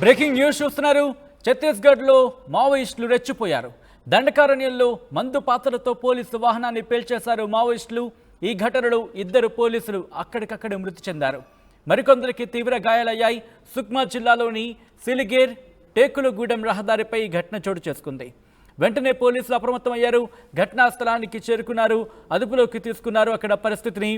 Breaking news చూస్తున్నారు. ఛత్తీస్గఢ్లో మావోయిస్టులు రెచ్చిపోయారు. దండకారణ్యంలో మందు పాత్రలతో పోలీసు వాహనాన్ని పేల్చేశారు మావోయిస్టులు. ఈ ఘటనలో 2 పోలీసులు అక్కడికక్కడే మృతి చెందారు. మరికొందరికి తీవ్ర గాయాలయ్యాయి. సుక్మా జిల్లాలోని సిలిగేర్ టేకులగూడెం రహదారిపై ఈ ఘటన చోటు చేసుకుంది. వెంటనే పోలీసులు అప్రమత్తమయ్యారు. ఘటనా స్థలానికి చేరుకున్నారు, అదుపులోకి తీసుకున్నారు అక్కడ పరిస్థితిని.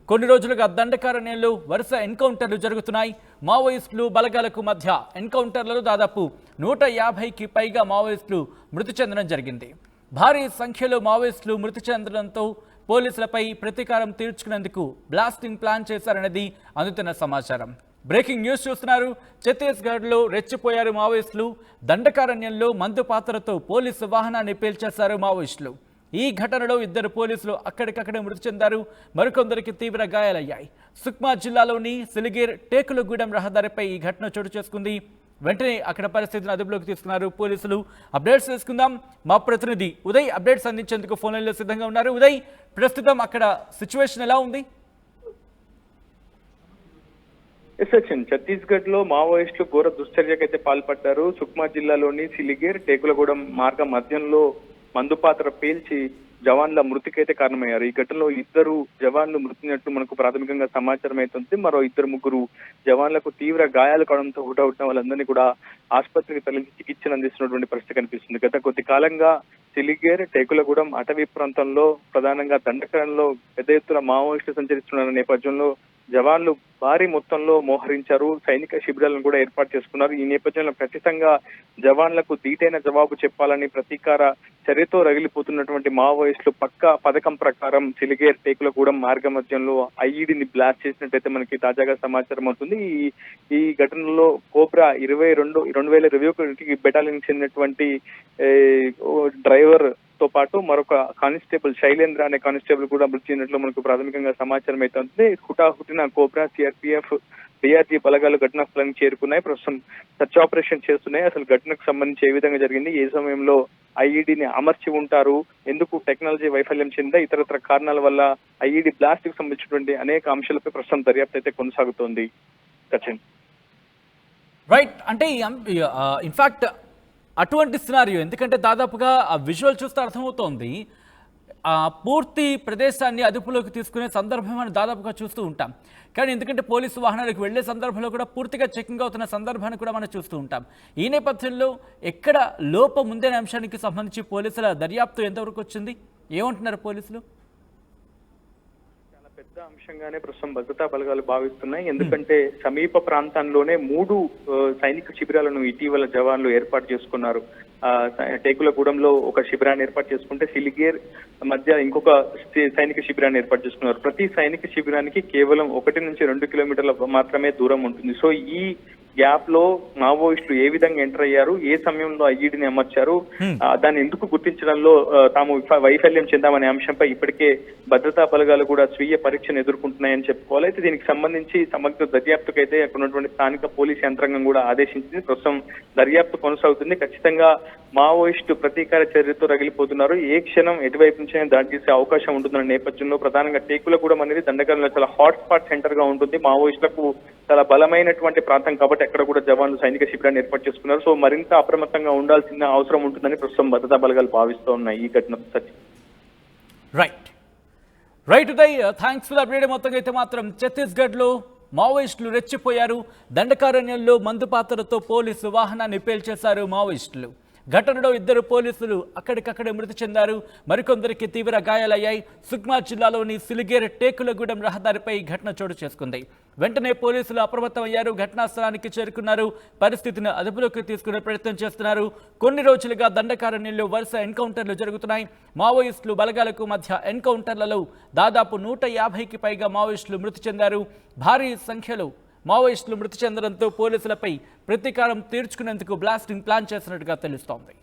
కొన్ని రోజులుగా దండకారణ్యంలో వరుస ఎన్కౌంటర్లు జరుగుతున్నాయి. మావోయిస్టులు బలగాలకు మధ్య ఎన్కౌంటర్లలో దాదాపు 150కి పైగా మావోయిస్టులు మృతి చెందడం జరిగింది. భారీ సంఖ్యలో మావోయిస్టులు మృతి చెందడంతో పోలీసులపై ప్రతీకారం తీర్చుకునేందుకు బ్లాస్టింగ్ ప్లాన్ చేశారనేది అందుతున్న సమాచారం. బ్రేకింగ్ న్యూస్ చూస్తున్నారు. ఛత్తీస్గఢ్లో రెచ్చిపోయారు మావోయిస్టులు. దండకారణ్యంలో మందు పాత్రతో పోలీసు వాహనాన్ని పేల్చేశారు మావోయిస్టులు. ఈ ఘటనలో 2 పోలీసులు అక్కడికక్కడే మృతి చెందారు. మరికొందరికి తీవ్ర గాయాలయ్యాయి. సుక్మా జిల్లాలోని సిలిగేర్ టేకులగూడెం రహదారిపై ఈ ఘటన చోటు చేసుకుంది. వెంటనే అక్కడ పరిస్థితిని అదుపులోకి తీసుకున్నారు పోలీసులు. అప్డేట్స్ తీసుకుందాం. మా ప్రతినిధి ఉదయ్ అప్డేట్స్ అందించేందుకు ఫోన్ లైన్లో సిద్ధంగా ఉన్నారు. ఉదయ్, ప్రస్తుతం అక్కడ సిచ్యువేషన్ ఎలా ఉంది? ఛత్తీస్గఢ్ లో మావోయిస్టులు ఘోర దుశ్చర్యకైతే పాల్పడ్డారు. సుక్మా జిల్లాలోని సిలిగేర్ టేకులగూడెం మార్గ మధ్యంలో మందుపాత్ర పేల్చి జవాన్ల మృతికైతే కారణమయ్యారు. ఈ ఘటనలో 2 జవాన్లు మృతినట్లు మనకు ప్రాథమికంగా సమాచారం అవుతుంది. మరో 2-3 జవాన్లకు తీవ్ర గాయాలు కావడంతో హుటాహుటిన వాళ్ళందరినీ కూడా ఆసుపత్రికి తరలించి చికిత్సలు అందిస్తున్నటువంటి పరిస్థితి కనిపిస్తుంది. గత కొద్ది కాలంగా సిలిగేర్ టేకులగూడెం అటవీ ప్రాంతంలో ప్రధానంగా దండకరణలో పెద్ద ఎత్తున మావోయిస్టులు సంచరిస్తున్న నేపథ్యంలో జవాన్లు భారీ మొత్తంలో మోహరించారు. సైనిక శిబిరాలను కూడా ఏర్పాటు చేసుకున్నారు. ఈ నేపథ్యంలో ఖచ్చితంగా జవాన్లకు ధీటైన జవాబు చెప్పాలని ప్రతీకార చర్యతో రగిలిపోతున్నటువంటి మావోయిస్టులు పక్కా పథకం ప్రకారం సిలిగేర్ టేకులగూడెం మార్గ మధ్యంలో ఐఈడిని బ్లాస్ట్ చేసినట్టయితే మనకి తాజాగా సమాచారం అవుతుంది. ఈ ఘటనలో కోబ్రా 2021 బెటాలియన్ చెందినటువంటి డ్రైవర్ తో పాటు మరొక కానిస్టేబుల్ శైలేంద్ర అనే కానిస్టేబుల్ కూడా మృతి చెందినట్లు మనకు ప్రాథమికంగా సమాచారం అవుతుంది. హుటాహుటిన కోబ్రా, సిఆర్పీఎఫ్, డిఆర్జీ బలగాలు ఘటనా స్థలానికి చేరుకున్నాయి. ప్రస్తుతం సర్చ్ ఆపరేషన్ చేస్తున్నాయి. అసలు ఘటనకు సంబంధించి ఏ విధంగా జరిగింది, ఏ సమయంలో ఐఈడిని అమర్చి ఉంటారు, ఎందుకు టెక్నాలజీ వైఫల్యం చెందా, ఇతరత్ర కారణాల వల్ల ఐఈడి బ్లాస్ట్ కి సంబంధించినటువంటి అనేక అంశాలపై ప్రస్తుతం దర్యాప్తు అయితే కొనసాగుతోంది. సచిన్, రైట్. అంటే ఇన్ఫాక్ట్ అటువంటి సినారియో, ఎందుకంటే దాదాపుగా ఆ విజువల్ చూస్తే అర్థమవుతోంది. పూర్తి ప్రదేశాన్ని అదుపులోకి తీసుకునే సందర్భం అని దాదాపుగా చూస్తూ ఉంటాం. కానీ ఎందుకంటే పోలీసు వాహనాలకు వెళ్లే సందర్భంలో కూడా పూర్తిగా చెకింగ్ అవుతున్న సందర్భాన్ని కూడా మనం చూస్తూ ఉంటాం. ఈ నేపథ్యంలో ఎక్కడ లోపం ఉందనే అంశానికి సంబంధించి పోలీసుల దర్యాప్తు ఎంతవరకు వచ్చింది? ఏమంటున్నారు పోలీసులు? పెద్ద అంశంగానే ప్రస్తుతం భద్రతా బలగాలు భావిస్తున్నాయి. ఎందుకంటే సమీప ప్రాంతంలోనే 3 సైనిక శిబిరాలను ఇటీవల జవాన్లు ఏర్పాటు చేసుకున్నారు. టేకులగూడెంలో ఒక శిబిరాన్ని ఏర్పాటు చేసుకుంటే సిలిగేర్ మధ్య ఇంకొక సైనిక శిబిరాన్ని ఏర్పాటు చేసుకున్నారు. ప్రతి సైనిక శిబిరానికి కేవలం 1 నుంచి 2 కిలోమీటర్ల మాత్రమే దూరం ఉంటుంది. సో ఈ గ్యాప్ లో మావోయిస్టులు ఏ విధంగా ఎంటర్ అయ్యారు, ఏ సమయంలో ఐఈడిని అమర్చారు, దాన్ని ఎందుకు గుర్తించడంలో తాము వైఫల్యం చెందామనే అంశంపై ఇప్పటికే భద్రతా బలగాలు కూడా స్వీయ పరీక్షను ఎదుర్కొంటున్నాయని చెప్పుకోవాలి. అయితే దీనికి సంబంధించి సమగ్ర దర్యాప్తుకు అయితే అక్కడ ఉన్నటువంటి స్థానిక పోలీసు యంత్రాంగం కూడా ఆదేశించింది. ప్రస్తుతం దర్యాప్తు కొనసాగుతుంది. ఖచ్చితంగా మావోయిస్టు ప్రతీకార చర్యతో రగిలిపోతున్నారు. ఏ క్షణం ఎటువైపు నుంచి దాడి చేసే అవకాశం ఉంటుందన్న నేపథ్యంలో ప్రధానంగా టేకులగూడెం అనేది దండకారణ్యంలో చాలా హాట్ స్పాట్ సెంటర్ గా ఉంటుంది. మావోయిస్టులకు చాలా బలమైనటువంటి ప్రాంతం కాబట్టి అక్కడ కూడా జవాన్లు సైనిక శిబిరాన్ని ఏర్పాటు చేసుకున్నారు. సో మరింత అప్రమత్తంగా ఉండాల్సిన అవసరం ఉంటుందని ప్రస్తుతం భద్రతా బలగాలు భావిస్తూ ఉన్నాయి ఈ ఘటన. Right Uday, thanks for the update. మొత్తంగా అయితే మాత్రం ఛత్తీస్గఢ్లో మావోయిస్టులు రెచ్చిపోయారు. దండకారణ్యంలో మందు పాత్రతో పోలీసు వాహనాన్ని పేల్చేశారు మావోయిస్టులు. ఘటనలో 2 పోలీసులు అక్కడికక్కడే మృతి చెందారు. మరికొందరికి తీవ్ర గాయాలయ్యాయి. సుక్మా జిల్లాలోని సిలిగేర్ టేకులగూడెం రహదారిపై ఈ ఘటన చోటు చేసుకుంది. వెంటనే పోలీసులు అప్రమత్తమయ్యారు, ఘటనా స్థలానికి చేరుకున్నారు, పరిస్థితిని అదుపులోకి తీసుకునే ప్రయత్నం చేస్తున్నారు. కొన్ని రోజులుగా దండకారణ్యంలో వరుస ఎన్కౌంటర్లు జరుగుతున్నాయి. మావోయిస్టులు బలగాలకు మధ్య ఎన్కౌంటర్లలో దాదాపు 150కి పైగా మావోయిస్టులు మృతి చెందారు. భారీ సంఖ్యలో మావోయిస్టులు మృతి చెందడంతో పోలీసులపై ప్రతీకారం తీర్చుకునేందుకు బ్లాస్టింగ్ ప్లాన్ చేసినట్టుగా తెలుస్తోంది.